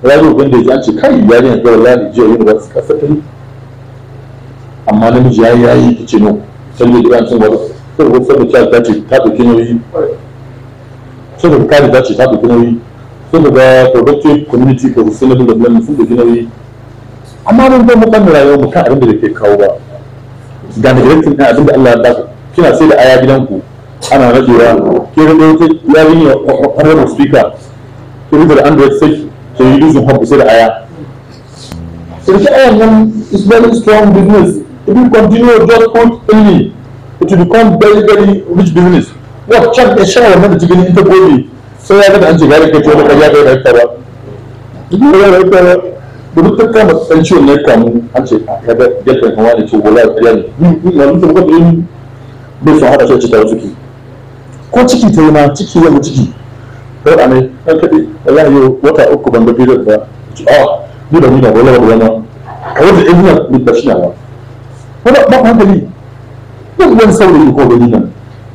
rayu wanda ya ce kai yarinya ga wallahi jiya yin ba ka fatari amma namiji yayi ta ce no sai da an san wani sai ko sai ta ce ta dauki nauyi sai da kare ta ce ta dauki nauyi sai da productive community ko sustainable development sun dauki nauyi amma mun ga mutan rayuwar mu kan abin da ke kawo ba ga neglecting din abin da Allah ya ba kina sai da aya gidanku ana rajewa ke ga wata yarinya honorable speaker ke da Android sai ke yi using hub sai da aya sai the aya is very strong business. If you continue just constantly, it will become very, very rich business. What chance a share of to get into body? So I got to get to the Kaya. But look at the potential net come and say, I have a different one to Walla. Based on how I said Chiki. What Chiki tell me, Chiki and Chiki. But I mean, allow you what I occupy the period that, oh, you don't need a Walla. I was able with the Shina. What about hankali? Duk wani saurayi ko gani nan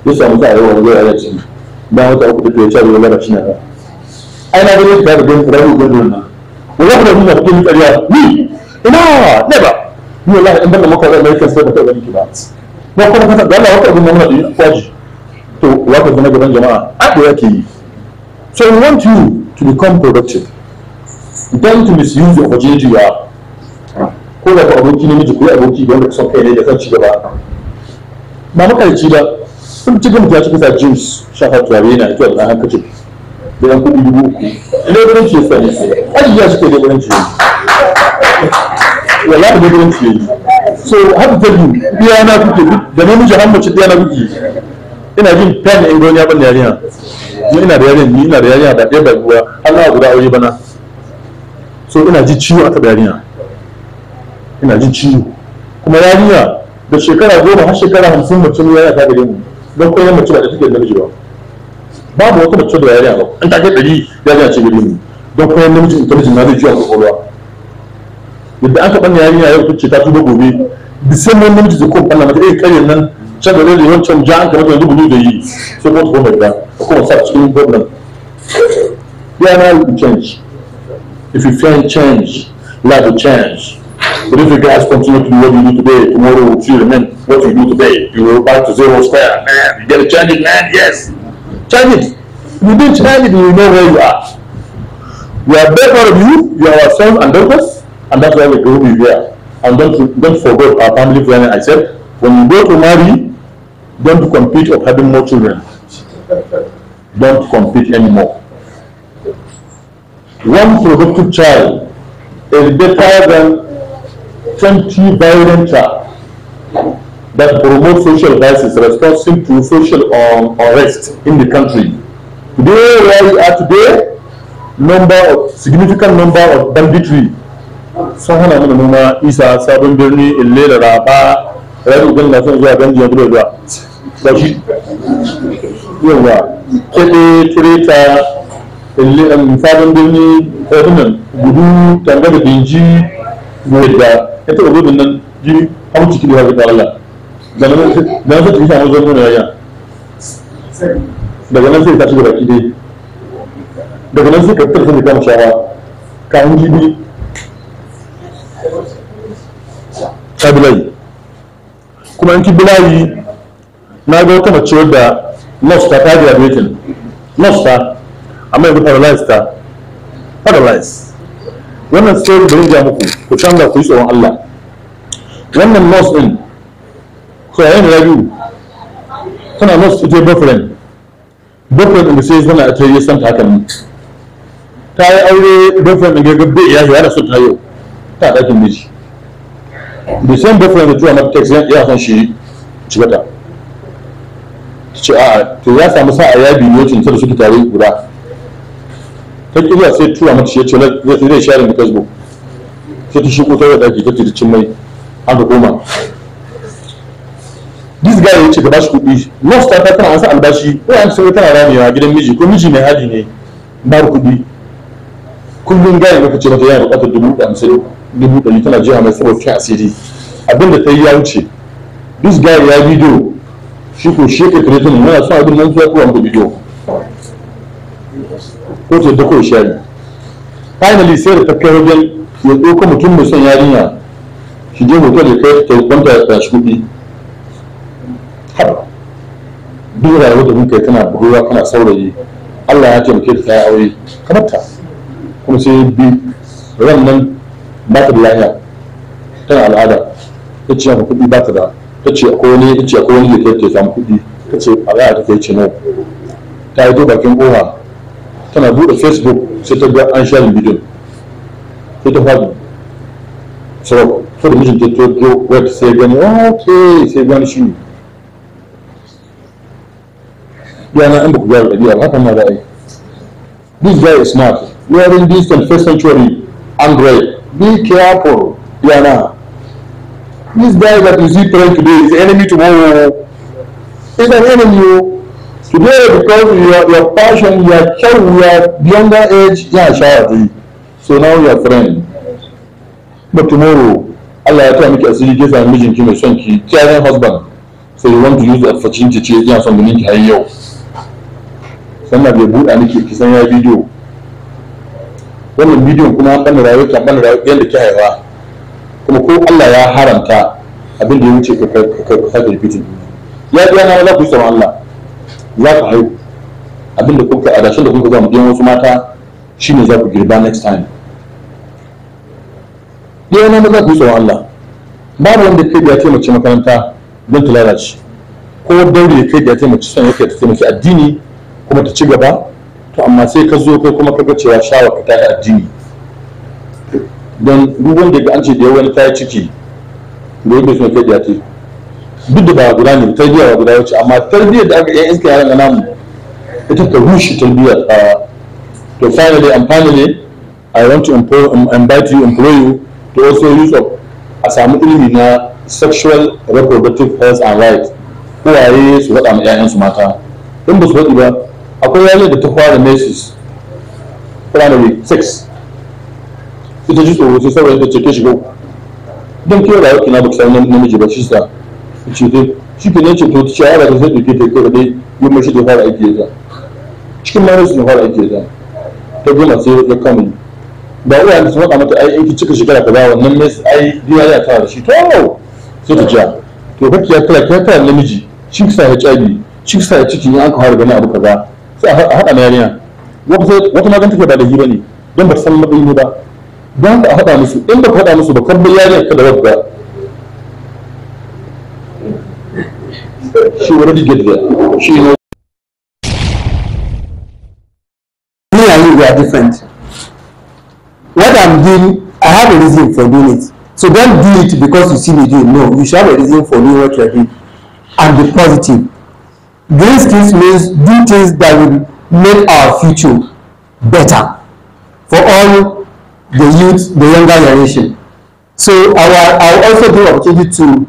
ya samu za a yi wani zai ya ce ba wata uku da ke cewa wala ba shi na ba ai na gani da gani rayu gani nan wala da nuna cikin ƙarya ni ina never ni wallahi in banda maka da American sai da gani ki ba kuma kasa da Allah wata abin nan da kwaji to wata da gaban jama'a ado yake yi. So we want you to become productive, don't misuse the opportunity you have. Ko da aboki namiji ko aboki da wanda son kai ne da kan ci gaba ba makarici ba sun ci gaba ta cikin juice shafa turare yana ita da hankacin da yan kudi 3,000 leburan ce sai ai ya shi da leburan ce wallahi da leburan ce so har da biya na kuke da namiji har mace biya na kuke ina jin tan in gonya ban yarinya ni ina da yarinya da ɗaya da ruwa Allah guda aure bana so ina ji ciwo aka yarinya ina jin ciwo kuma yarinya da shekara 10 har shekara 50 mace ne ya ta gare mu don koyar mace ba da take da namiji ba babu wata mace da yarinya ba an take 100 yarinya ce gare mu don koyar namiji intelligence na zai ciwo kwakwalwa yadda aka bani yarinya yau tace ta tuba gobe bisan namiji da kuma Allah mata kayan nan can da ne wancan ja an kamar da dubu da yi sai ko ta goma da kuma sa cikin problem yana will change. If you find change, life will change. But if you guys continue to do what you do today, tomorrow will still remain what you do today. You will back to zero square. Man, you gotta change it, man. Yes. Change it. If you didn't change it, you know where you are. We are better of you. You are our sons and daughters, and that's why we go be here. And don't forget our family planning. I said, when you go to marry, don't compete of having more children. Don't compete anymore. One productive child is better than 20 violent child that promote social vices responsive to social unrest in the country. Today, where we are today, significant number of banditry. Someone I'm going to Isa, Sabon Birni, Illela, Raba, Radu Ganga, Ganji, and Broda. Yawa, Kede, Tireta, Sabon Birni, Ordinance, Gudu, Tanga, Binji, Goda. Ita da gudun nan jini an ciki da harkar Allah da nan sai ta samu zama da yaya daga nan sai ta shiga baki dai daga nan sai ka fitar da kama shawa kayan jibi ta bilayi kuma in ki bilayi na ga wata mace wadda nurse ta graduating nurse ta amma yanzu paralyzed wannan story da rinja muku ku canza ku yi tsoron Allah wannan nurse din so yayin da biyu tana nurse ita boyfriend din sai zana ta yi san ta hakan ta yi aure boyfriend din gaggabe ya yi da su ta yau ta dakin miji the same boyfriend da tuwa mata text ya san shi ci gata ce a to ya samu sa'a ya biyo cin da suke tare guda ta kiriya sai tura mata shi ya ce zai share da Facebook sai ta shigo ta da daki ta cin mai haka koma this guy ya ce ka bashi kuɗi nurse ta tana an sa albashi ko an sai tana ramewa gidan miji ko miji mai hali ne ba kuɗi kullum gaya maka ce mata yana buƙatar 50,000 100,000 tana jiya mai saboda kai asiri abinda ta yi ya wuce this guy ya bidiyo shi ko shi ke kare tunan yana son abin nan zuwa kowa da bidiyo ko ta da kawai shari finally sai da ta kai wajen ya ɗauka mutum mai son yarinya shi je hotel ya kai ta kwanta da shi kuɗi. Duk rayuwar da muka yi tana buruwa kana saurayi, Allah ya taimake ta yi aure kamar ta, kuma sai bi ran nan ba ta da lafiya tana al'ada, ta ce maka kuɗi ba ta da, ta ce akwai wani da ta samu kuɗi, ta ce al'ada ta kai ce no, ta yi to bakin ƙofa tana buɗe Facebook sai ta ga an share bidiyon sai ta faɗi sau da mijin ta to web sai gani ok sai gani shi ne yana in ba ku gyara ɗabi'a ba hakan ma za a yi. This guy is smart, wearing this 21st century Android, be careful yana. This guy that you see praying today is the enemy tomorrow. He's an enemy today because your passion, your child, your younger age, yeah, child. So now you are friend. But tomorrow, Allah ya tell me to see this and mijinki mai son ki, caring husband. So you want to use the opportunity to change some meaning har yau. Sannan bai buɗa nake ki san ya bidiyo. Wannan bidiyon kuma an bani rayuwa yadda ki haifa. Kuma ko Allah ya haramta abin da ya wuce ka sake repeating. Ya ji yana za ku yi tsoron Allah. Za ku haihu. Abin da kuka adashin da kuka zama biyan wasu mata shine za ku girba next time. Yana za ku yi tsoron Allah. Babu wanda kai da ya taimaki makaranta don ta lalace. Ko daure kai da ya taimaki son yake ta taimaki addini kuma ta ci gaba, to amma sai ka zo kai kuma kaga cewa shawa ka ta addini. Don duk wanda ga an ce da ya wani ta yi ciki da yadda suna kai da ya ce duk da ba guda ne tarbiyya ba guda wacce, amma tarbiyyar da aka yi iska yaran namu ita ta rushe tarbiyyar. To finally and finally I want to invite you, employ you to also use of a samu ilimi na sexual reproductive health and rights. Kowaye su faɗa ma 'ya'yansu mata, in ba su faɗi ba akwai yare da ta fara mesis primary 6 ita ji tsoro sai saboda ta ce ke shiga don kewa da wakina ba ki samu namiji ba shi sa ce dai shi ke ne ce to ta yara da zai ɗauke ta kai dai yi mashi da fara aiki ya cikin mesis ne fara aiki ya ta goma sai ya kama yi ba uwa da su faɗa mata ai aiki cika shekara kaza wannan mesis ai biya ya tara da shi to sai ta ja to kake ya kira namiji shi sa ya cabi shi sa ya ciki in aka fara gani abu kaza sai a haɗa na yarinya wata magana take ba da hiba ne don ba ta san matsayi ne ba, don ka haɗa musu, in ba ka haɗa musu ba kan bai yarinya kada wadda she already get there, she knows. Me and you, we are different. What I'm doing, I have a reason for doing it. So don't do it because you see me doing. No, you should have a reason for doing what you're doing and be positive. Green skills means do things that will make our future better for all the youth, the younger generation. So I will also give opportunity to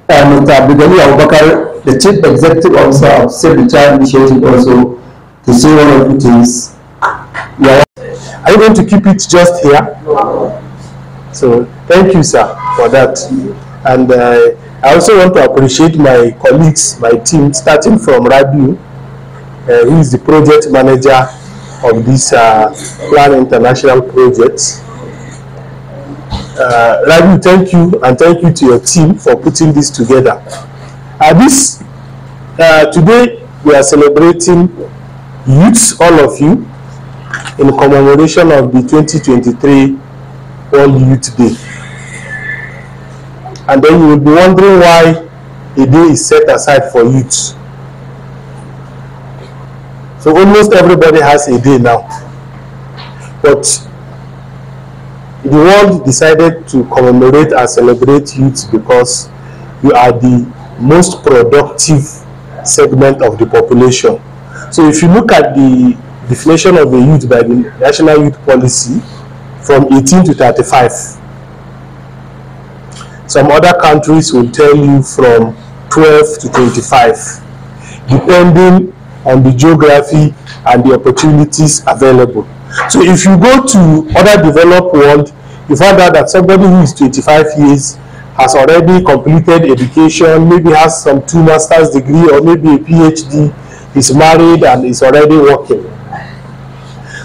Mr. Abdulghani Abubakar, the Chief Executive Officer of Save the Child Initiative, also to say one or two things. Yeah. Are you going to keep it just here? So thank you, sir, for that. And I also want to appreciate my colleagues, my team, starting from Rabiu, who is the project manager of this Plan International project. Rabiu, thank you, and thank you to your team for putting this together. Today we are celebrating youths, all of you, in commemoration of the 2023 World Youth Day. And then you will be wondering why a day is set aside for youth. So almost everybody has a day now. But the world decided to commemorate and celebrate youth because you are the most productive segment of the population. So if you look at the definition of a youth by the National Youth Policy from 18 to 35, some other countries will tell you from 12 to 25, depending on the geography and the opportunities available. So if you go to other developed world, you find out that somebody who is 25 years has already completed education, maybe has some 2 master's degree or maybe a PhD, is married and is already working.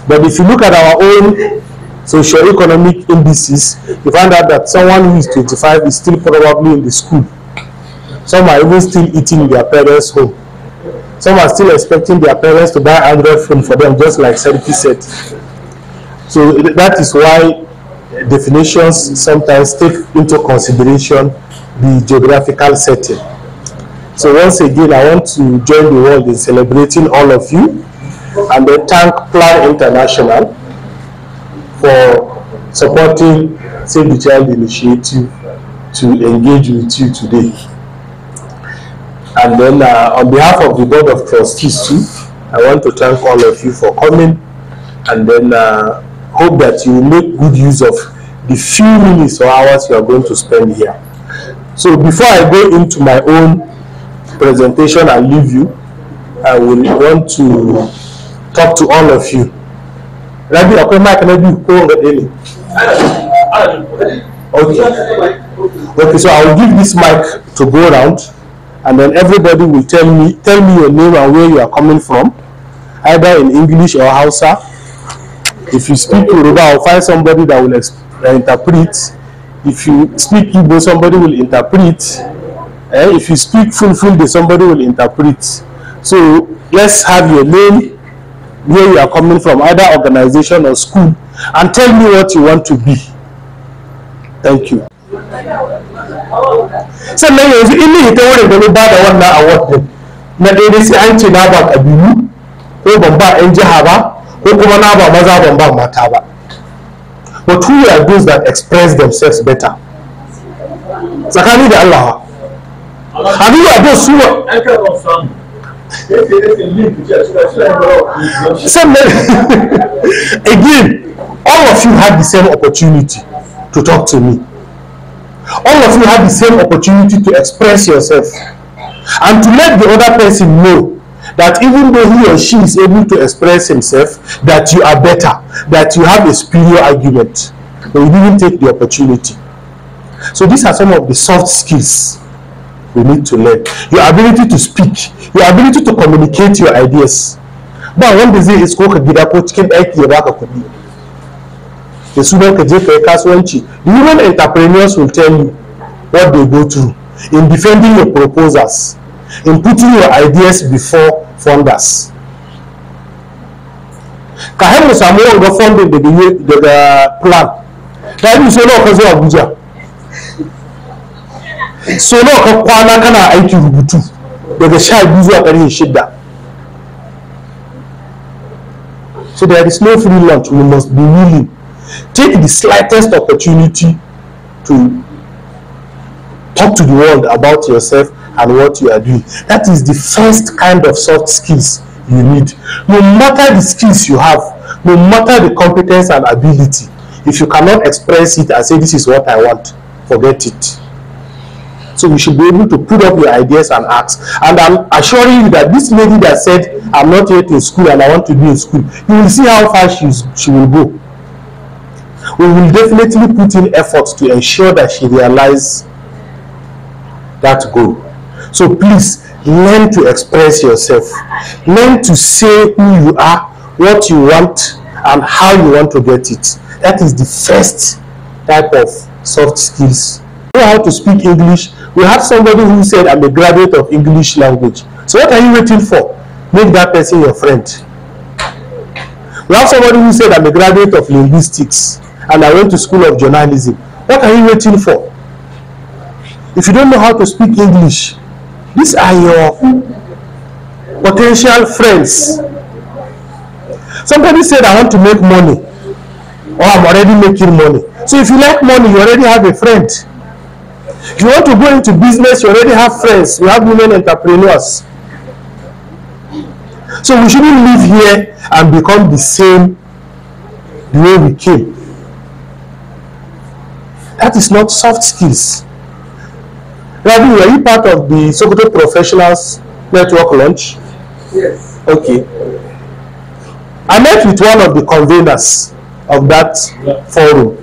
But if you look at our own socio-economic indices, you find out that someone who is 25 is still probably in the school. Some are even still eating in their parents' home. Some are still expecting their parents to buy Android phone for them, just like Seriki said. So that is why definitions sometimes take into consideration the geographical setting. So once again, I want to join the world in celebrating all of you, and then thank Plan International for supporting Save the Child initiative to engage with you today. And then on behalf of the Board of Trustees too, I want to thank all of you for coming, and then hope that you will make good use of the few minutes or hours you are going to spend here. So before I go into my own presentation and leave you, I will want to talk to all of you. Rabi, okay, Mike, okay, so I will give this mic to go around, and then everybody will tell me your name and where you are coming from, either in English or Hausa. If you speak Yoruba, I'll find somebody that will interpret. If you speak Igbo, somebody will interpret. If you speak Fulfulde, somebody will interpret. So let's have your name, where you are coming from, either organization or school, and tell me what you want to be. Thank you. Sannan yanzu in ni ta wurin da ni ba da wannan award din, na daidai sai an ce na ba kabilu, ko ban ba 'yan jiha ba, ko kuma na ba maza ban ba mata ba. But who are those that express themselves better? Tsakani da Allah. And who are those who are... Again, all of you had the same opportunity to talk to me. All of you had the same opportunity to express yourself and to let the other person know that even though he or she is able to express himself, that you are better, that you have a superior argument, but you didn't take the opportunity. So these are some of the soft skills we need to learn. Your ability to speak, your ability to communicate your ideas. Ba wanda zai isko ka gida ko cikin aiki ya baka kuɗi. Da sunan ka je ka yi kasuwanci. The women entrepreneurs will tell you what they go through in defending your proposals, in putting your ideas before funders. Ka har mu samu wanga funding daga plan. Da yi so nawa ka zo Abuja. So nawa ka kwana kana aiki rubutu daga 12 zuwa ƙarfe 6. So there is no free lunch. We must be willing. Take the slightest opportunity to talk to the world about yourself and what you are doing. That is the first kind of soft skills you need. No matter the skills you have, no matter the competence and ability, if you cannot express it and say this is what I want, forget it. So you should be able to put up your ideas and ask. And I'm assuring you that this lady that said, I'm not yet in school and I want to be in school, you will see how far she will go. We will definitely put in effort to ensure that she realizes that goal. So please, learn to express yourself. Learn to say who you are, what you want, and how you want to get it. That is the first type of soft skills. Know how to speak English. We have somebody who said, I'm a graduate of English language. So what are you waiting for? Make that person your friend. We have somebody who said, I'm a graduate of linguistics and I went to school of journalism. What are you waiting for? If you don't know how to speak English, these are your potential friends. Somebody said, I want to make money, or I'm already making money. So if you like money, you already have a friend. If you want to go into business, you already have friends. You have women entrepreneurs. So we shouldn't live here and become the same the way we came. That is not soft skills. Rabi, were you part of the Sokoto Professionals Network launch? Yes. Okay. I met with one of the conveners of that forum,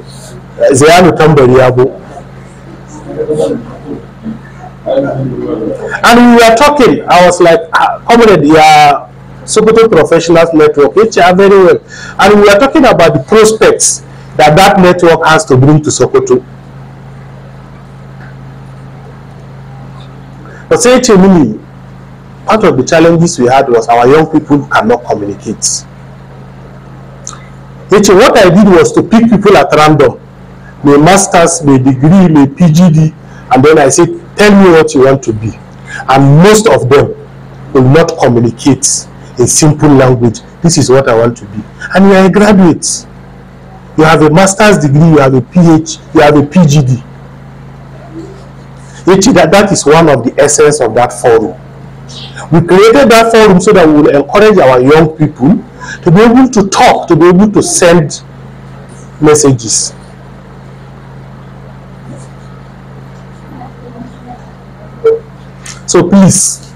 Zayanu Tambariabo. And we were talking. I was like, comrade, Sokoto Professionals Network, HR very well. And we were talking about the prospects that network has to bring to Sokoto. But say to me, part of the challenges we had was our young people cannot communicate. What I did was to pick people at random, my masters, my degree, my PGD, and then I said, tell me what you want to be. And most of them will not communicate in simple language. This is what I want to be. And you are a graduate. You have a master's degree, you have a PhD, you have a PGD. That is one of the essence of that forum. We created that forum so that we will encourage our young people to be able to talk, to be able to send messages. So please,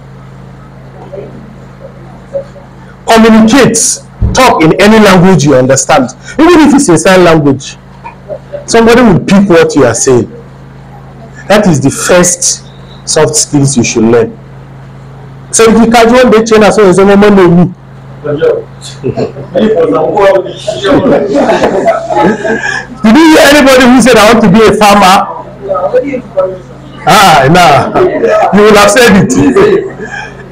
communicate, talk in any language you understand. Even if it's a sign language, somebody will pick what you are saying. That is the first soft skills you should learn. So if you can't do the China, so it's a moment of me. Did you hear anybody who said, I want to be a farmer? Nah, you will have said it.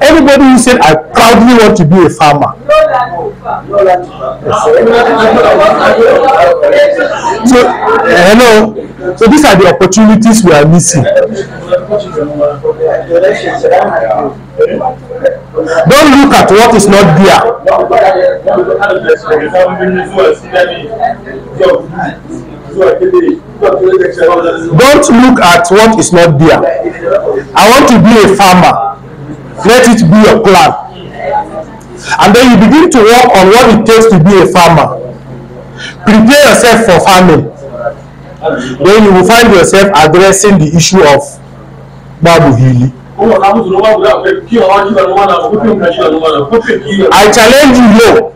Anybody who said, I proudly want to be a farmer. So these are the opportunities we are missing. Don't look at what is not there. Don't look at what is not there. I want to be a farmer. Let it be a plan. And then you begin to work on what it takes to be a farmer. Prepare yourself for farming. Then you will find yourself addressing the issue of Babu Hili. I challenge you here.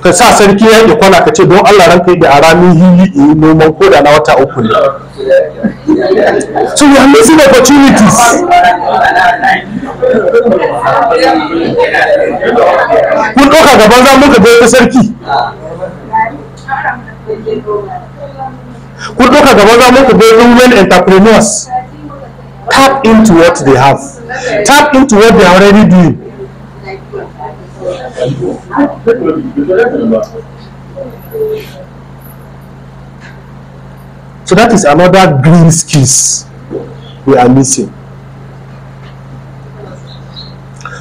Ka sa sarki ya yi kwana ka ce don Allah ranka da aramin hili noman ko da na wata uku ne. So we are missing opportunities. Kun ɗauka gaban za muka ga sarki. Kun ɗauka gaban za muka ga women entrepreneurs. Tap into what they have. Tap into what they are already doing. So that is another green skills we are missing.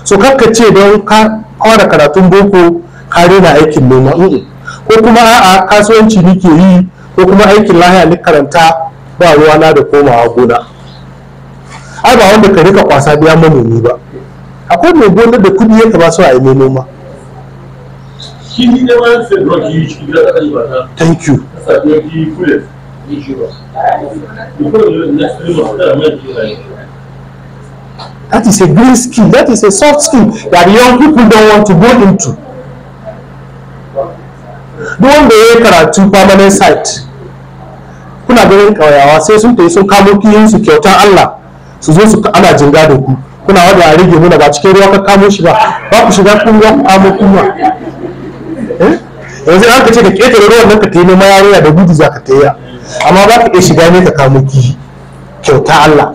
So kakka ce don ka fara karatun boko ka rena aikin noma, ko kuma a'a kasuwanci nake yi, ko kuma aikin lahiya ni karanta ba ruwana da komawa gona. Ai ba wanda ka rika kwasa biya manomi ba. Akwai mai gona da kudi yake ba su a yi noma. Thank you. That is a green skill. That is a soft skill that young people don't want to go into. Don't want to karatu permanent site. Kuna ganin kauyawa sai sun tayi sun kamo kiyin su kyautar Allah su zo su ana jinga da ku. Kuna wanda a rige muna ba cikin ruwa ka kamo shi ba. Ba ku shiga kun ruwa ku kamo kuma. Yanzu an ka ce da ketare ruwan nan ka tayi noma yarinya da gudu za ka taya. Amma ba ka iya shiga ne ka kamo kiyi kyauta Allah.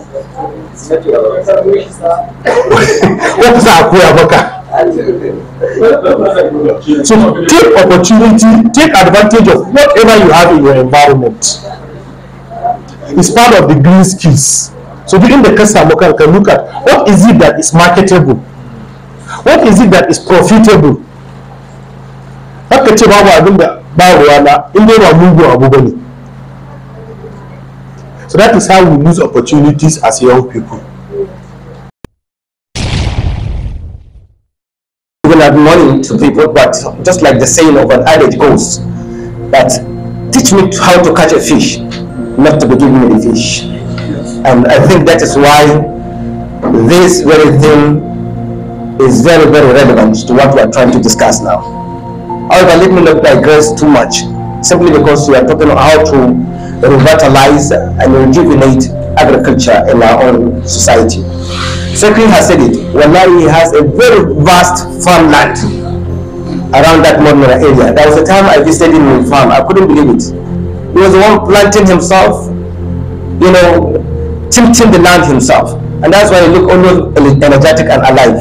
What is our So take opportunity, take advantage of whatever you have in your environment. It's part of the green skills. So during the customer can look at what is it that is marketable, what is it that is profitable. So that is how we lose opportunities as young people. We will add money to people, but just like the saying of an adage goes, that teach me how to catch a fish, not to be giving me the fish. And I think that is why this very thing is very, very relevant to what we are trying to discuss now. However, let me not digress too much, simply because we are talking about how to revitalize and rejuvenate agriculture in our own society. Secretary has said it. Wallahi has a very vast farmland around that Mormora area. There was a time I visited him in farm. I couldn't believe it. He was the one planting himself, you know, tilting the land himself. And that's why he looked almost energetic and alive.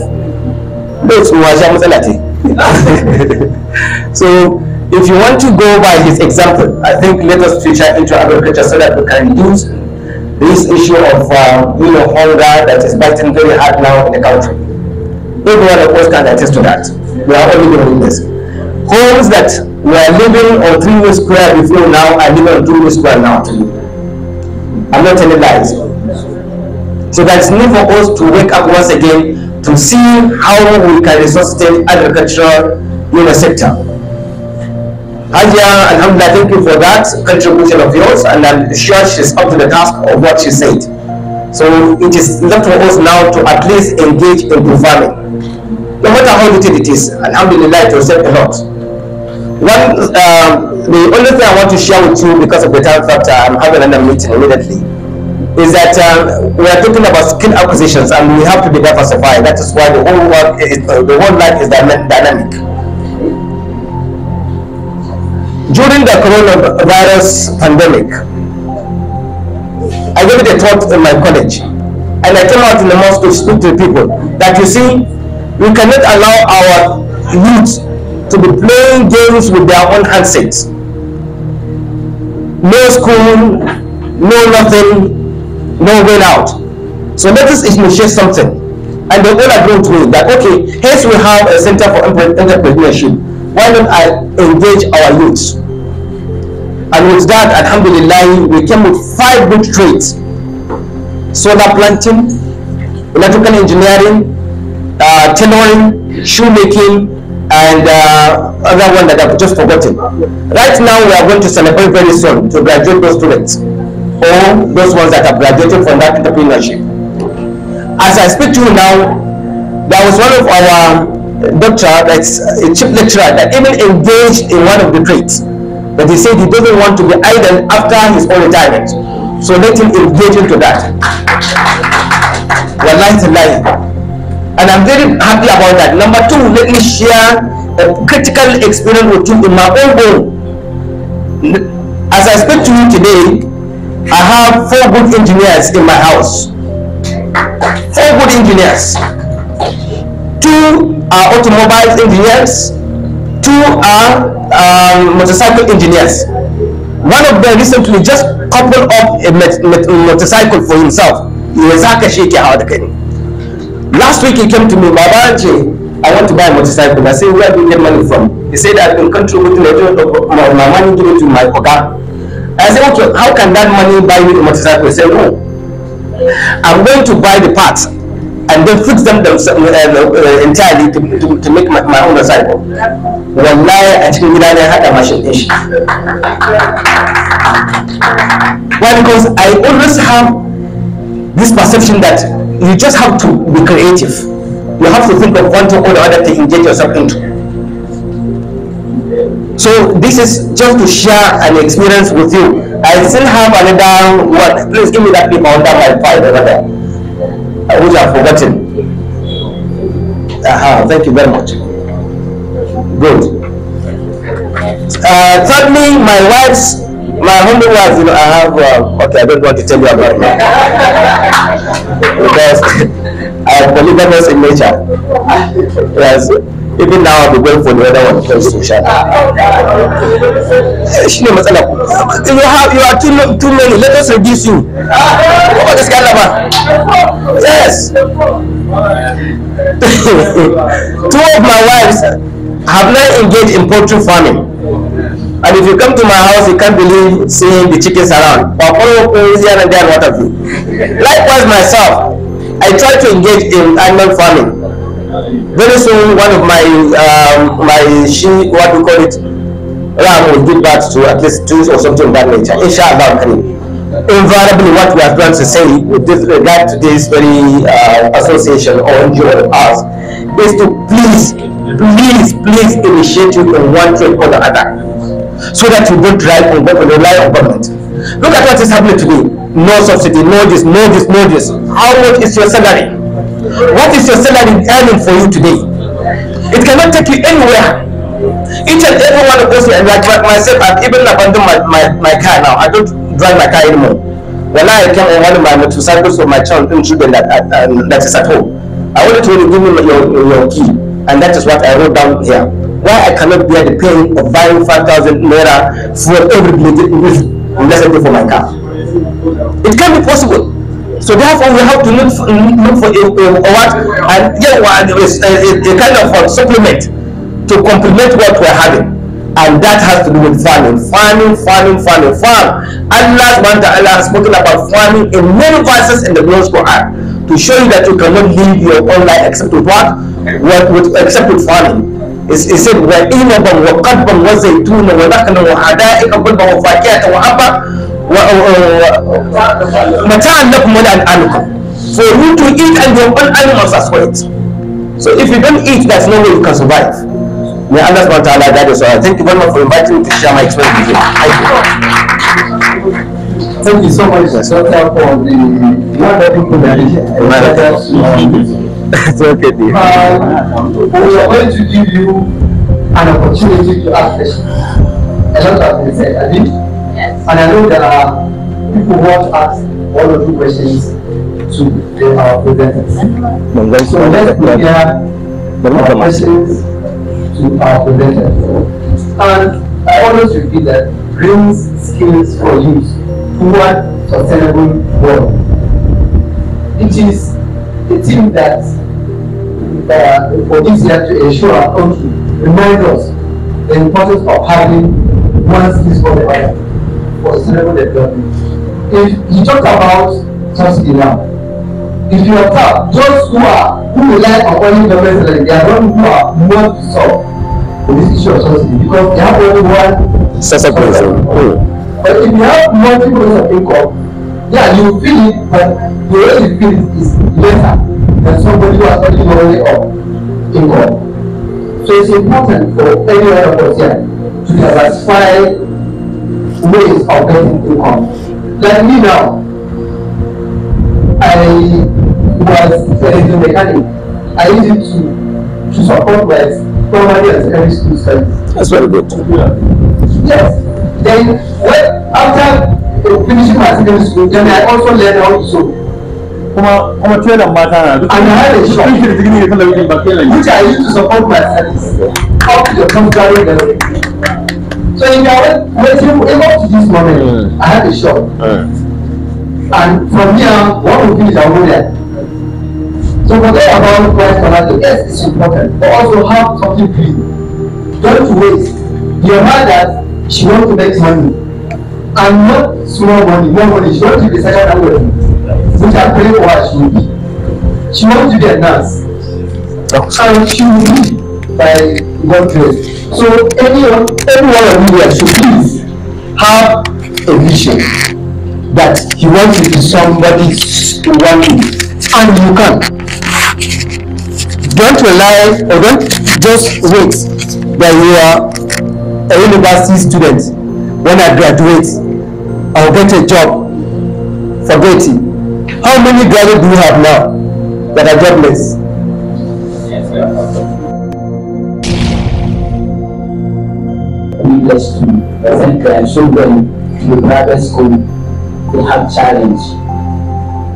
So if you want to go by his example, I think let us feature into agriculture so that we can reduce this issue of hunger that is biting very hard now in the country. Everyone of us can attest to that. We are all living in this. Homes that were living on 3 meter square before now are living on 2 meter square now today. I'm not telling lies. So there's need for us to wake up once again to see how we can resuscitate agricultural sector. Hajia, Alhamdulillah, thank you for that contribution of yours, and I'm sure she's up to the task of what she said. So it is left for us now to at least engage in farming. No matter how little it is, Alhamdulillah, it will save a lot. The only thing I want to share with you, because of the time factor, I'm having another meeting immediately, is that we are talking about skill acquisitions, and we have to be diversified. That is why the whole life is dynamic. During the coronavirus pandemic, I gave it a talk in my college, and I came out in the mosque to speak to the people that, you see, we cannot allow our youth to be playing games with their own handsets. No school, no nothing, no way out. So let us initiate something. And they all agree with me that, okay, hence we have a center for entrepreneurship. Why not I engage our youths? And with that, alhamdulillah, we came with 5 good trades: solar planting, electrical engineering, tailoring, shoemaking, and other one that I've just forgotten. Right now, we are going to celebrate very soon to graduate those students, or those ones that have graduated from that entrepreneurship. As I speak to you now, there was one of our doctor, that's a chief lecturer, that even engaged in one of the trades. But he said he doesn't want to be idle after his own retirement. So let him engage into that. Wallahi. And I'm very happy about that. Number 2, let me share a critical experience with you in my own home. As I speak to you today, I have 4 good engineers in my house. 4 good engineers. 2 are automobile engineers. 2 are motorcycle engineers. One of them recently just coupled up a motorcycle for himself. Last week he came to me, Baba, I want to buy a motorcycle. I said, where do you get money from? He said, I've been contributing my money given to my Oga. I said, okay, how can that money buy me a motorcycle? He said, no, I'm going to buy the parts and then fix them entirely to make my own motorcycle. Wallahi, I think I had a machine. Why? Because I always have this perception that you just have to be creative. You have to think of one thing or the other to engage yourself into. So this is just to share an experience with you. I still have another one. Please give me that paper under my file over there, which I've forgotten. Thank you very much. Good. Thirdly, my humble wife, I have, okay, I don't want to tell you about that. Because I am polygamous in nature. Yes, even now I'll be going for the other one close to shut. You are too many. Let us reduce you. What is Kalaba? Yes. 2 of my wives have now engaged in poultry farming. And if you come to my house, you can't believe seeing the chickens around. Here and there, what have you. Likewise, myself, I try to engage in animal farming. Very soon, one of my ram will give birth to at least 2 or something of that nature. Inshallah, invariably, what we are trying to say with regard to this very association or NGO of ours is to please initiate you in one trade or the other, so that you don't rely on government. Look at what is happening today. No subsidy, no this. How much is your salary? What is your salary earning for you today? It cannot take you anywhere. Each and every one of us, and like myself, I've even abandoned my car now. I don't drive my car anymore. When I came on one of my motorcycles for my children that is at home, I wanted to give me your key, and that is what I wrote down here. Why I cannot bear the pain of buying 5,000 naira for every blessed day for my car. It can be possible. So therefore, we have to look for a what, and a kind of supplement to complement what we're having, and that has to do with farming. Farm. Allah has spoken about farming in many verses in the Quran to show you that you cannot live your own life except with what? Except with farming. It said وَإِنَبًا وَقَدْبًا وَزَيْتُونًا وَنَخْلًا وَحَدَائِقَ غُلْبًا وَفَاكِهَةً وَأَبًّا مَتَاعًا لَكُمْ وَلِأَنْعَامِكُمْ, for you to eat and your own animals as well. So if you don't eat, there's no way you can survive. May Allah subhanahu wa ta'ala guide us all. Thank you very much for inviting me to share my experience with you. Thank you so much, Doctor, for the wonderful presentation. It's okay, dear. We are going to give you an opportunity to ask questions. A lot has been said, I think. Yes. And I know there are people who want to ask one or two questions to our presenters. So let's prepare our questions to our presenters. And I always repeat that brings skills for use toward sustainable world. It is a team that for this year to ensure our country reminds us the importance of having one skills for the other for sustainable development. If you talk about subsidy now, if you have those who rely on only government salary, they are the ones who are more to solve for this issue of subsidy because they have only one source of income. But if you have multiple sources of income, yeah, you feel it, but the way you feel it is lesser than somebody who has only only of income. So it's important for any one of us here to diversify ways of getting income. Like me now, I was a electrical mechanic. I used it to support my primary and secondary school studies. That's very good. Yes. Then after finishing my secondary school, then I also learned how to sew. And I had a shop which I used to support my studies up to the tertiary level. So if I went up to this moment, I had a shop. And from here, when we finish, I will go there. So forget about price collateral. Yes, it's important, but also have something free. Don't waste. Your mother, she wants to make money, and not small money, more money. She wants to be a second language, which I pray for her she will be. She wants to be a nurse, and she will be by God's grace. So everyone of you here should please have a vision that you want to be somebody one day, and you can. Don't rely or don't just wait that you are a university student. When I graduate, I'll get a job. Forget it. How many graduates do you have now that are jobless? Needless to present their children to the private school, they have challenge.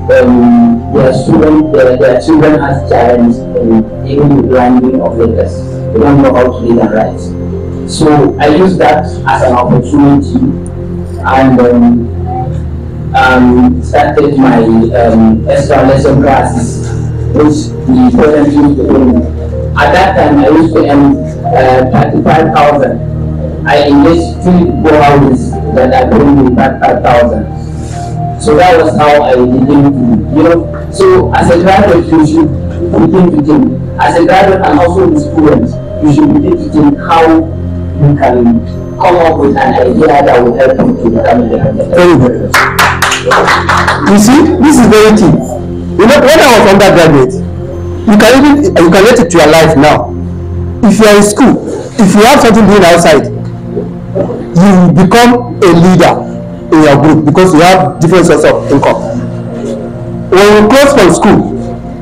Their children has challenge in even the landing of letters. They don't know how to read and write. So I use that as an opportunity and started my extra lesson classes, which the parents used to earn. At that time, I used to earn 35,000. I engaged 3 houses that are paying me 5,000. So that was how I began to, so as a graduate, you should begin to think. As a graduate and also the student, you should begin to think how you can come up with an idea that will help you to become independent. Very good. You see, this is very key. When I was undergraduate, you can relate it to your life now. If you are in school, if you have something doing outside, you become a leader in your group because you have different sources of income. When we close from school,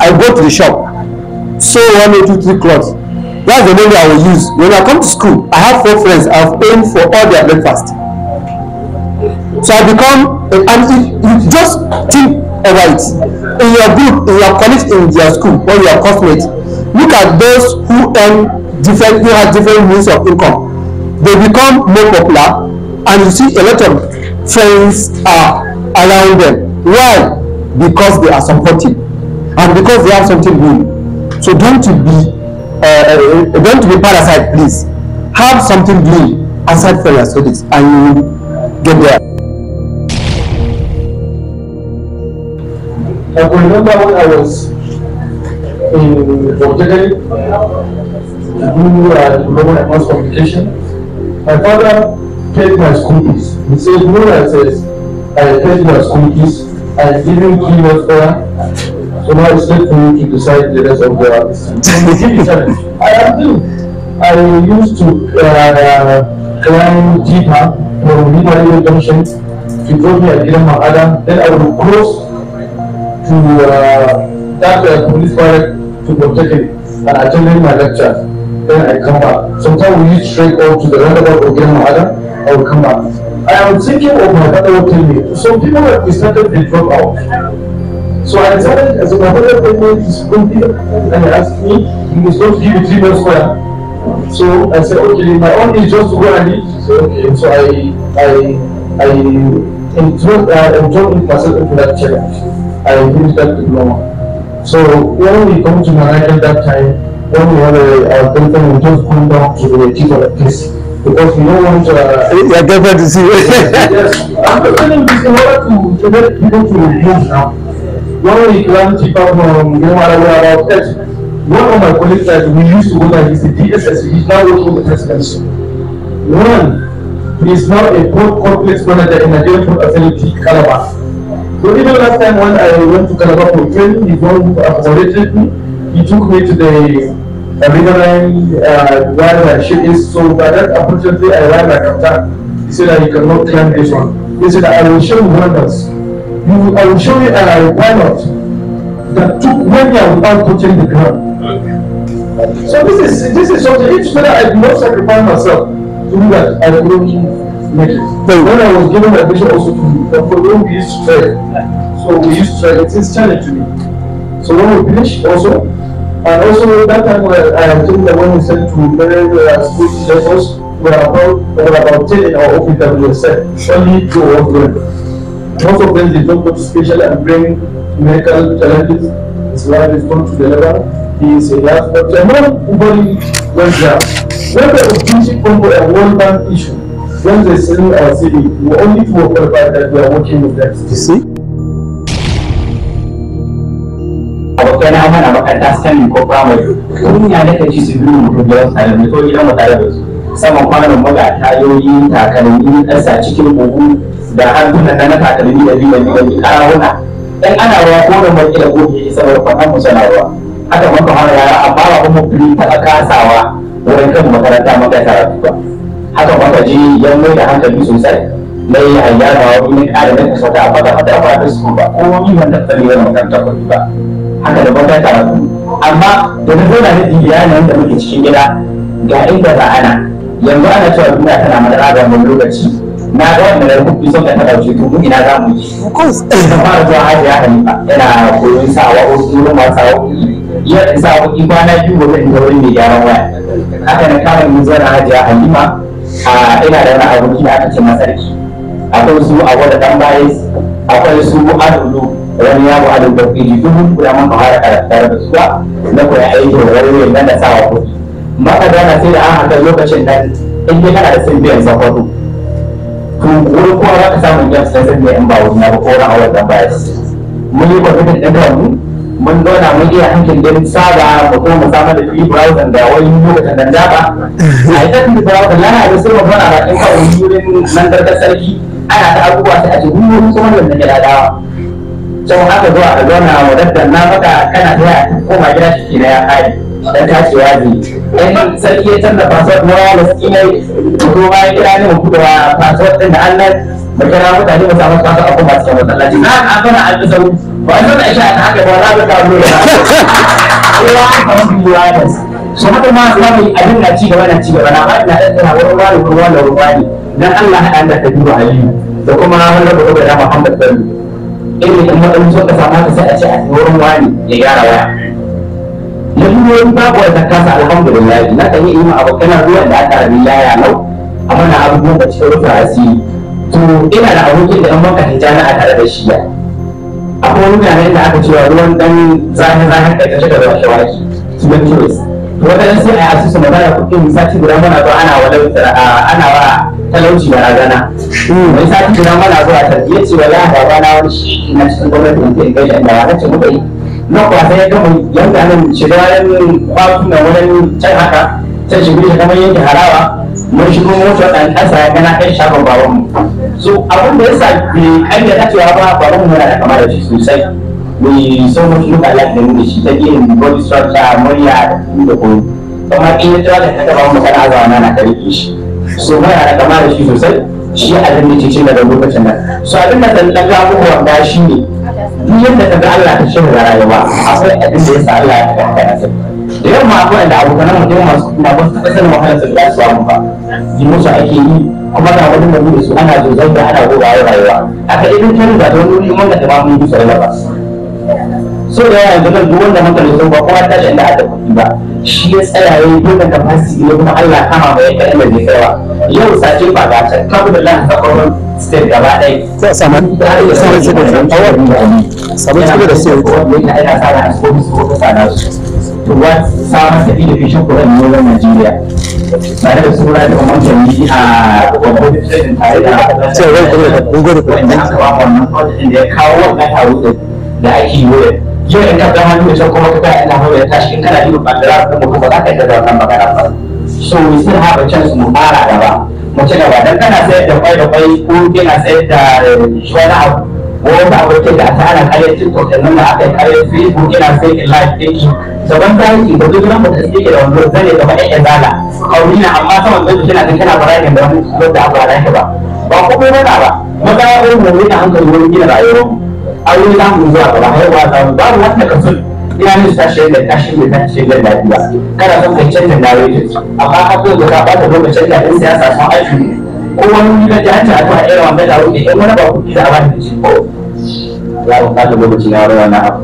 I go to the shop, sew 1 or 2, 3 clothes, That's the name I will use. When I come to school, I have 4 friends. I've paid for all their breakfast. So I become, and you just think over it. In your group, in your colleagues, in your school, or your classmates, look at those who have different means of income. They become more popular, and you see a lot of friends are around them. Why? Because they are supportive, and because they have something good. So don't be parasite, please. Have something good aside for your studies, and you will get there. I can remember when I was in polytechnic to do global mass communication. My father paid my school fees. He said, "No, I says I paid your school fees. I didn't give you so now it's left for you to decide the rest of the I am doing. I used to climb jeeper from Liberty Junction to drop me at Gidan Mahada. Then I would cross to that police barrack to Polytechnic and attending my lecture. Then I come back. Sometimes we used straight out to the roundabout of Gidan Mahada. I will come back. I am thinking of my father will tell me. Some people have started to drop out. So I decided, as my father told me to school here, and he asked me, he was going to give me 3 months square. So I said, okay, my own is just to go and eat. So okay, so I enjoyed myself into that challenge. I finished that diploma. So when we come to Manhattan that time, when we have our girlfriend, we just come down to the chief of the place. Because we don't want your girlfriend to see you. Yes, I'm telling this in order to let people to move now. When we climb cheaper from about that, one of my colleagues that we used to go there, he's the DSS, he's now working with the presidency. One, he is now a port complex manager in Nigerian Port Authority, Calabar. So even last time when I went to Calabar for training, he accommodated me. He took me to the riverine where my ship is. So by that opportunity, I ran my captain. He said that he cannot climb this one. He said that I will show you wonders. I will show you a pilot that took 1 year without touching the ground. So this is something. Each time I did not sacrifice myself to do that, I couldn't make it. But when I was given the vision also to for we used to try. So we used to try. It is challenge to me. So when we finish also, and also that time where I think that when we sent to many school teachers, we were about 10 in our office that we were set. Only 2 of them. Most of them did not go to special and bring medical challenges. His wife is going to deliver. He is a young doctor. Nobody went there. When the opportunity come for a World Bank issue, when they send our CV, we only 2 qualified that we are working with them. You see? Abokai na mana makaranta sani ko primary kun ya nake ci su biyu mutum da wasu ne ko gidan mu tare da su saman kwanan maga tayoyi takalmi ƙasa cikin buhu da harkuna na takalmi da biyu karawuna dan ana ruwa ko da mai da gobe saboda kwanan mu sana ruwa haka muka fara yara amma ba kuma fili ta kasawa wurin kan makaranta maka karatu ba haka muka ji yan mai da hankali sosai mai ayyana wa wani ƙara da kasa ta fada ba da su ba ko wani wanda tsari da makaranta ba ba haka da baka karatu amma da na zo na da iyalin da muke cikin gida ga inda ba ana yanzu ana cewa duniya tana madara da wani lokaci na ga wanda da kuɗi sun ka taɓa ce to ina za mu yi da fara zuwa hajiya hanifa yana koyon sawa wasu wurin masu sawa iya in sa kuɗi kwana 2 gobe in ga wurin mai gyaran waya haka na kama mun zana hajiya halima ina da wani aboki da aka ce masarki akwai su a wadda ɗan bayis akwai su adulu wani yaro a duk ƙiji dubu guda man fara karantar da suwa na koya aiki da wani nan da sawa kuɗi maka gana sai da an haka lokacin nan in dai kana da sun biyan zakwato to wurin kowa za ka samu biyan sun sun biyan ba wani ba ko wani awar dan baya mun yi kwamitin ɗin kanmu mun zauna mun iya hankin din saba mu kuma mu samar da free browser da wani lokacin dan daba a ita free browser lana da sai mu zauna ba in kawai wurin nan da sarki ana ta abubuwa sai a ce wurin kuma da ke da dawa sau haka zuwa a zauna wa daddan na maka kana ta koma gida shi na ya kare dan tacewa zai in sarki ya canza password na wireless email ko ma ya kira ne mu kuɗa password din da Allah mu kira mutane mu samu password a kuma cikin masallaci na an fara an da sauri ba a zo da shi a haka ba za ka kawo ne ba kowa an kawo wireless su haka ma samun abin na ci gaba na ba ina ɗan tana wani ruwa dan Allah haɗa da Kabiru Aliyu da kuma wani rabu da Muhammad Bello irin in matsalin suka samu haka sai a ce a wurin wani ya gyara waya lalurori babu wata kasa alhamdulillah na kan yi ima abokan ruwan da aka rabi laya lau amma na abubuwan da cikin rufe asiri to ina da abokin da ɗan maka hijana a tare da shi ya akwai mutanen da aka cewa ruwan ɗan zahir da ta shiga da washe waki su ban tourist to wata sai a yi asusu magana kuɗin sati guda mana zuwa ana wa talauci barazana mai sati guda mana zuwa tarbiyyar ce wala baba na wani shi na cikin gwamnati da ke gaishe da wata ce muka yi na kwasa ya gama yanka nan shiga wani kwatu na wani can haka can shigo shi kamar yanke harawa mun shigo motar ɗan ƙasa ya gana ɗan shafin babanmu so abin da ya sa bai ƙarya cewa ba babanmu yana da kama da shi sosai we so much look alike da shi ta yin body structure murya da kuma kuma in ya tura da ta gaba mu kana azawa na karfe shi so mai da kama da shi sosai shi abin da ke cin daga lokacin nan so abin da dan ga abubuwan da shi ne duk yadda ka ga Allah ta shirya rayuwa akwai abin da ya sa Allah ya kaga kana sai da yamma akwai da abokan mutum masu kuma ba su sanin wahalar su da su samu ba yi musu ake yi kuma ga wani da su ana zozai da ana gogawa rayuwa aka idan kin da wani wuri mun da ba mun yi su da ba so da yawa yanzu nan duk wanda hankali sun ba kowa tashi inda aka kuɗi ba shi ya tsaya ya yi dole capacity ne kuma Allah kama mai kai inda zai kai ba yau sace ba ga ta kabu da lan sakon state gaba ɗaya sai saman shi da awar saman shi da sai wanda ina sa da su ko ka sana su to what samun da education program ne na Najeriya tare da sura da mamaki a gwamnati tare da sai rai kuma da gungure wanda aka ba wannan project da ya kawo wannan taro da ake yi wurin yau in ka gama da can kuma ka ga ina hawa ya tashi in kana yi bandara da mutum ba za ka yi da wannan magana ba so we still have a chance mu fara gaba mu ci gaba dan kana sayar da kwai ko kana sayar da wani abu wanda abu ke da ta ana kayan TikTok da nan aka yi kayan Facebook yana sayar da live ɗinki saban tarihi da duk nan mutum suke da wanda zane da mai ɗan zala kauri na amma saman zai kana kan kana bayani da wani da abu da ba ba ko bai ba maza ya yi mu da hankali wurin gina rayuwar aure za mu zuwa gaba haihuwa za mu babu wanda ka sun ina ne ta shaidar ta shaidar lafiya kana son kai canjin narrative amma ka zo da ka bata lokacin da ɗin siyasa sun aiki ko wani wuri da jihar ta a irin wanda da wuce in wani ba kuɗi da abin da shi ko ya ba ta lokaci na wani wannan abu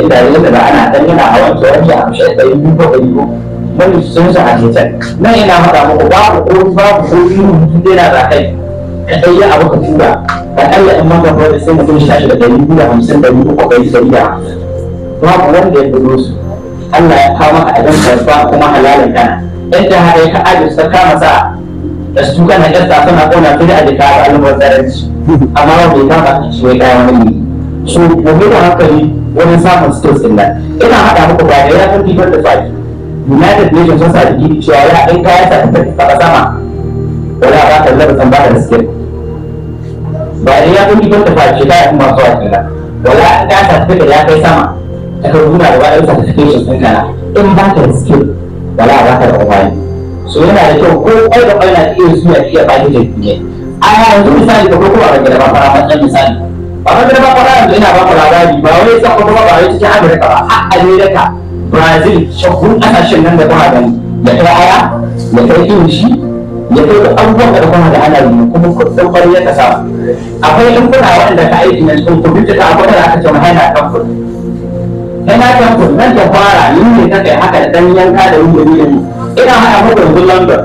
inda yanzu da ana dan yana hawan tsoron a amshe ɗari biyu ko ɗari ko wani sun sa a titan nan yana faɗa muku babu ko mutum dai na zakai ka ɗaya abu ka tura akalla in maka kawai sai mutum shashi da 250 da 300 da babu wanda ya budo su Allah ya kawo maka abin karfa kuma halalin kana yadda har ya ka ajiye ta kama sa da su kana yadda suna kona fi da ajika a al'ummar tsaranci amma ba bai kama shi wai kaya wani ne so gobe da hankali wani samun skills din nan ina haɗa muku ba da ya fi fitar da fadi United Nations sun sa da gidi cewa ya ɗin kayan sa ta sama wala ba ta labar san ba da skill ba da ya fi fitar da fadi shekara kuma masu wakila wala an ka certificate ya kai sama ta ka nuna da wa'ayin certification ɗin kana in ba ka da skill wala ba ka da amfani so yana da kyau ko kwai da kwai na iya zuwa iya ba da jirgi ne a yanzu misali ka ko a rage da ba fara matsayin misali ba ka da ba fara yanzu ina ba ku labari ba wai san ko ba wai cikin Amurka ba a Amerika Brazil shakkun kasashen nan da kuma gani ya kai aya ya kai kirishi ya kai da abubuwan da kuma da ana yi kuma kudin kwari ya kasa akwai yankuna waɗanda ka aiki na cikin kudu ta akwai da aka ce mahaifa kan kudu yana kan kudu nan ta fara yin ne ta kai haka da dan yanka da yin da ina haɗa muku yanzu London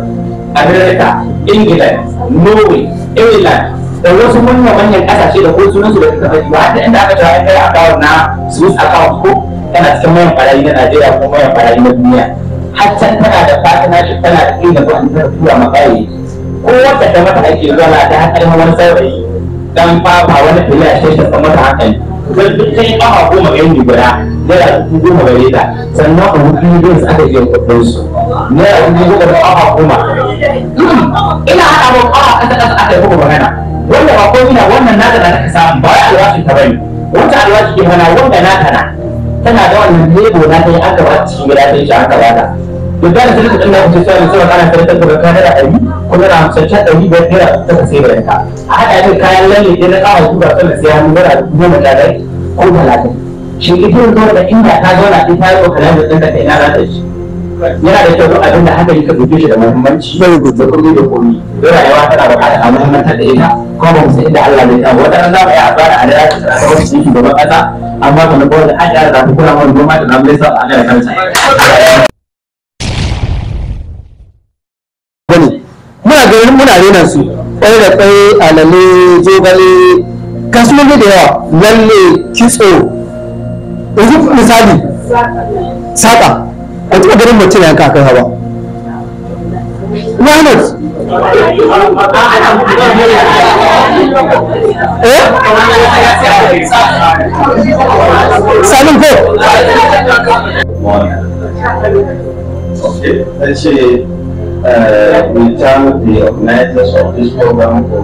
America England Norway Ireland da wasu manyan ƙasashe da ko sunansu da suka faɗi ba har inda aka cewa kai account na Swiss account ko tana cikin mayan ɓarayi na Najeriya ko mayan ɓarayi na duniya har can tana da partnership tana da inda ba ta tura makayi ko wacce ta mata aiki zuwa ta hankali wani saurayi dan fafa wani fili a sheshe ta mata hankali don duk kai ƙafa goma ga yin guda naira 10,000 gare ta sannan a hukun yin su aka je kuɗin su naira 10,000 da ƙafa goma ina haɗa ba ƙafa ƙasa aka yi kuma magana wanda ba ko ina wannan naka na ka samu ba ya alwashin ta bane wanda alwashi ke mana wanda naka na tana da wannan lebo na ta yi aka ba cikin gida ta yi shi aka ba ta to da sai ka dinga kuce sai sai kana karanta da kana da ɗari ko da 50 ɗari biyar naira ta ka sai da ka a haɗa ne kayan lalle ne na ƙafa su ba sai sai hannu naira 10,000 ko 30 shi idan zo da inda ta zauna in ta yi kokarin da ɗinka ta ina za ta shi yana da kyau abin da haka yi ka duke shi da muhimmanci da komai da komai don rayuwa tana buƙatar a muhimmantar da ita kuma ba mu san inda Allah zai kawo wata za mu yi asara a da ta tsaka wasu shi gaban ƙasa amma kuma ba wanda hajjar da ta kula mana noma da zamu lissa a da kansa muna rena su ƙwai da ƙwai alale zogale kasuwanci da yawa lalle kitso yanzu misali saƙa a taɓa ganin mace na yanka kan hawa why not sanin ko okay, let's say we thank the organizers of this program for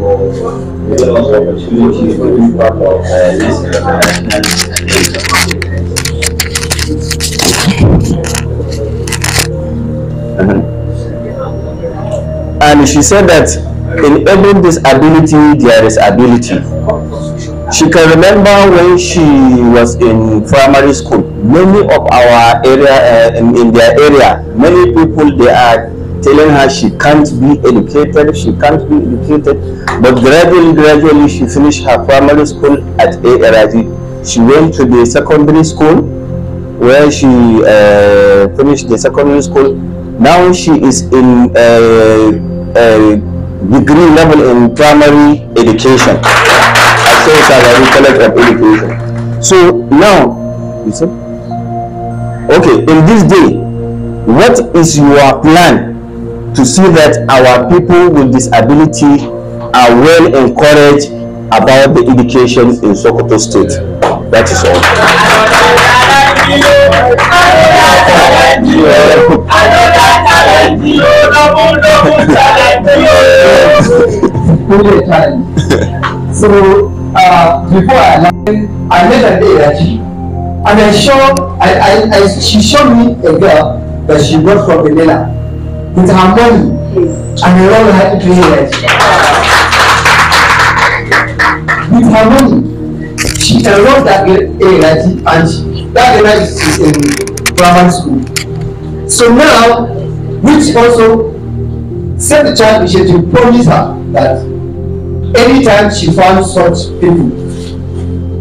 giving us the opportunity to be part of this international And she said that in every disability there is ability. She can remember when she was in primary school, many of our area in their area, many people they are telling her she can't be educated, but gradually she finished her primary school at ARG. She went to the secondary school where she finished the secondary school. Now she is in degree level in primary education at Salary College of Education. So now, you see, okay, in this day, what is your plan to see that our people with disability are well encouraged about the education in Sokoto State? That is all. So before I met an ARG, and she showed me a girl that she brought from Manila with her money and her own had to pay it. With her money, she enrolled that ARG, and that girl is in primary school. So now, which also set the child initiative to promise her that anytime she found such people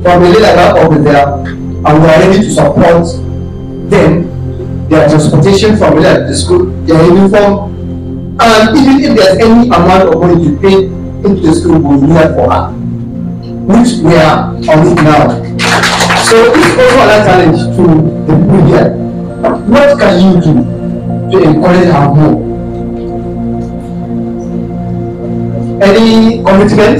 from the level over there, and we are ready to support them, their transportation from the school, their uniform, and even if there's any amount of money to pay into the school, we'll do that for her, which we are on it now. So it's also another challenge to the people here. What can you do to encourage her more? Any commitment?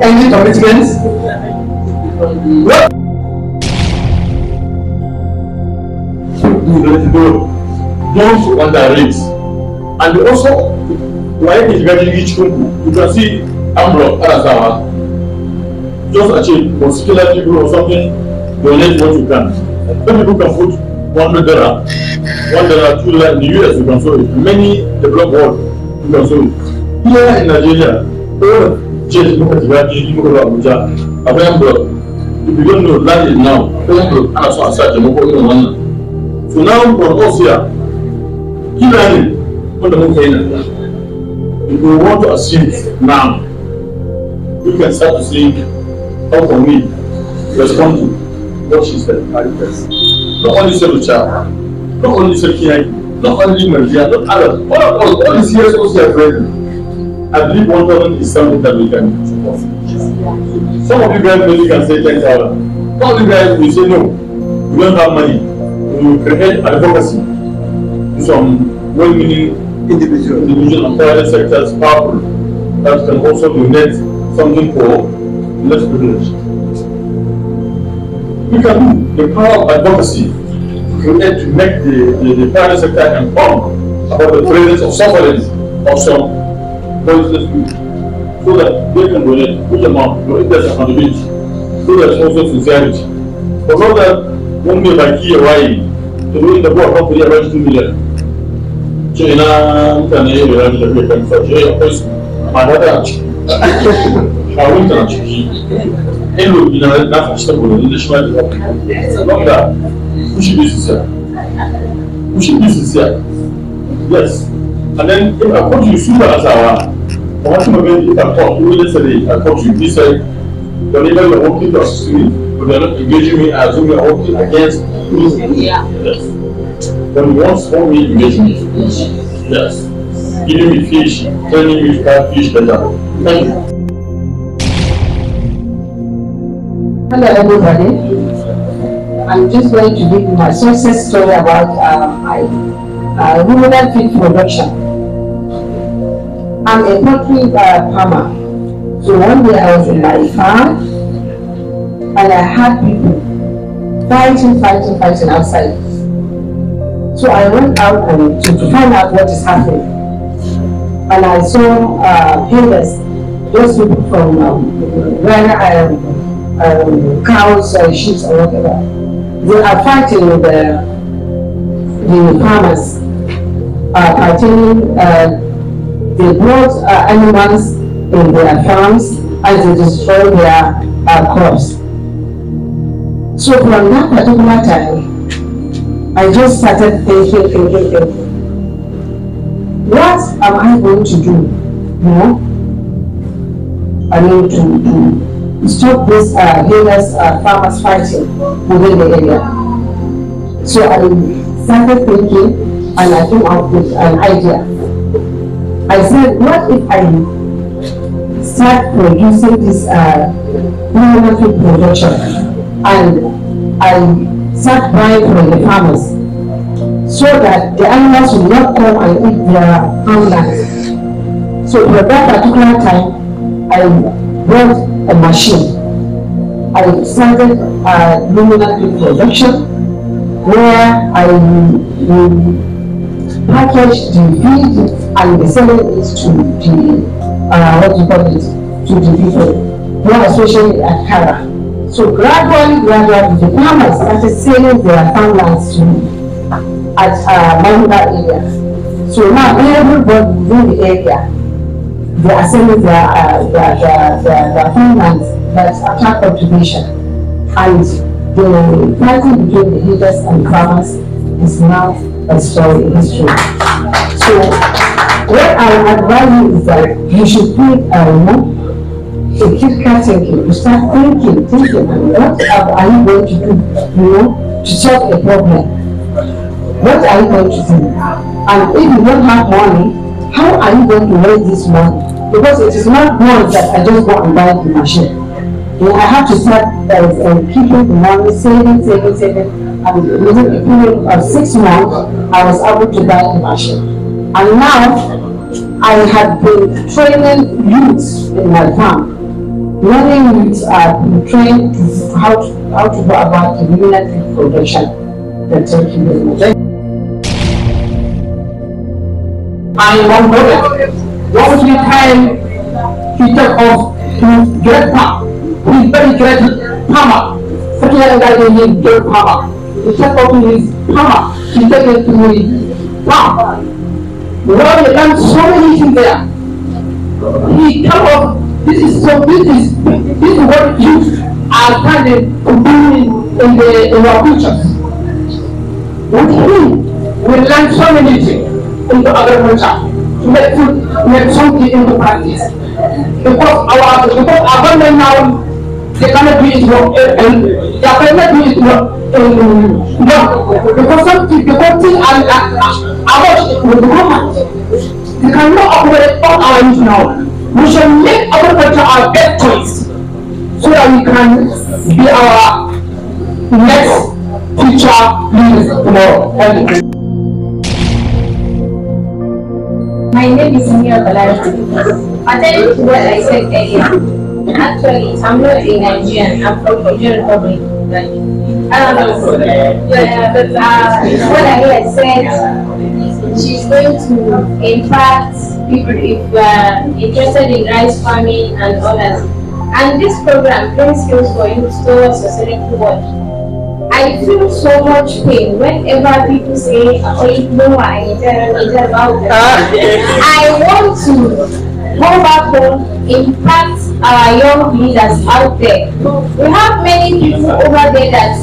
Any commitments? What? Don't underrate. And also, when it's getting each group, you can see envelope just achieve particular people or something, donate what you can. Some people can put $100, $1, $2 in the US, you can show it. Many developed world, you can show it. Here in Nigeria, all church look at Iraji, look at Abuja, a envelope. If you don't know, that is now. Envelope, and so such a mobile. So now from us here, keep learning on the move. If we want to achieve now, we can start to see how can we respond to what she said. Not only Selucha, not only Sekiai, not only Maria, not others. All the serious also are present. I believe 1,000 is something that we can support. Some of you guys maybe can say 10,000. Some of you guys will say no, we don't have money. We will create advocacy to some well-meaning individual and private sectors powerful that can also donate something for less privileged. We can do the power of advocacy to make the private sector informed about the presence of sufferings of some voiceless people, so that they can donate which amount, if there's accountability, so there's also sincerity. But not that one may buy key away to do in the board company around 2 million. China can hear the person, my brother, kawun ta ciki ilo ina na fashta ko da shi ma da wanda kushi bisa yes, and then if I coach you super as our what you maybe if I talk you yesterday I coach you this side whenever you're working to assist me but you're not engaging me as if you're working against me. Yes. When you want me engage me, yes, giving me fish, telling me to have fish better. Thank you. Hello everybody. I'm just going to give you my success story about my ruminant feed production. I'm a poultry farmer. So one day I was in my farm and I had people fighting outside. So I went out and to find out what is happening. And I saw herders, those people from where cows or sheep or whatever. They are fighting with the farmers, they brought animals in their farms and they destroy their crops. So from that particular time, I just started thinking, what am I going to do? You know, I mean to stop this herders, farmers fighting within the area. So I started thinking and I came up with an idea. I said, what if I start producing this ruminant feed production and I start buying from the farmers so that the animals will not come and eat their farmlands. So for that particular time, I bought a machine. I started ruminant feed production where I will package the feed and selling it to the to the people, more especially at Kara. So gradually the farmers started selling their farmlands to me at Manga area. So now everybody within the area, they are selling their farmlands that attract cultivation, and the fighting between the leaders and farmers is now a story in history. So what I advise you is that you should take a critical thinking. You start thinking, and what are you going to do, to solve a problem? What are you going to do? And if you don't have money, how are you going to raise this money? Because it is not once that I just go and buy the machine. I have to start keeping the money, saving, and within a period of 6 months, I was able to buy the machine. And now, I have been training youths in my farm. Many youths are trained to how to go about the ruminant feed production. Thank you very much. I am one brother. One time he took off to get farm. He's very great farmer. He great farmer. He took off to his farmer. He took it to his farm. Well, he done so many things there. He took off. This is what youth are planning to do in our futures. With him, we learn so many things into agriculture to make something into practice. Because our government now, they cannot do it work, and they cannot do it work. Because things are about with the government. They cannot operate on our youth now. We should make agriculture our best choice so that we can be our next future leaders tomorrow. Thank you. My name is Mia Balari. Attending to what I said earlier, actually, I'm not a Nigerian, I'm from the Nigerian Republic. What I had said, she's going to impact people if we're interested in rice farming and others. And this program brings skills for youth towards sustainable work. I feel so much pain whenever people say, oh, you know what I need about them. I want to go back home, impact our young leaders out there. We have many people over there that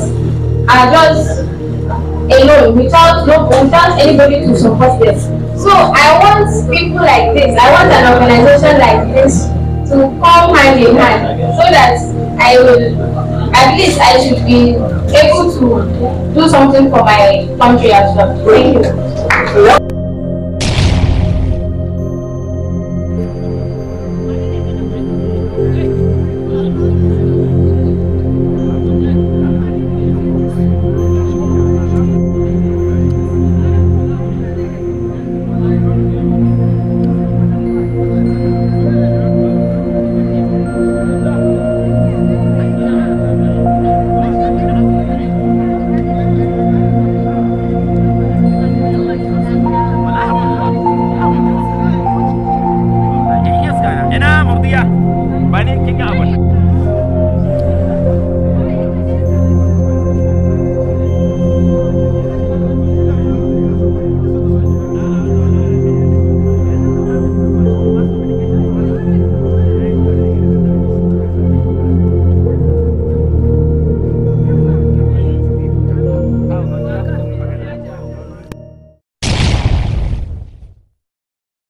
are just alone without anybody to support them. So I want people like this, I want an organization like this to come hand in hand so that at least I should be able to do something for my country as well. Thank you. Ina murdiya ba ne kin ga abin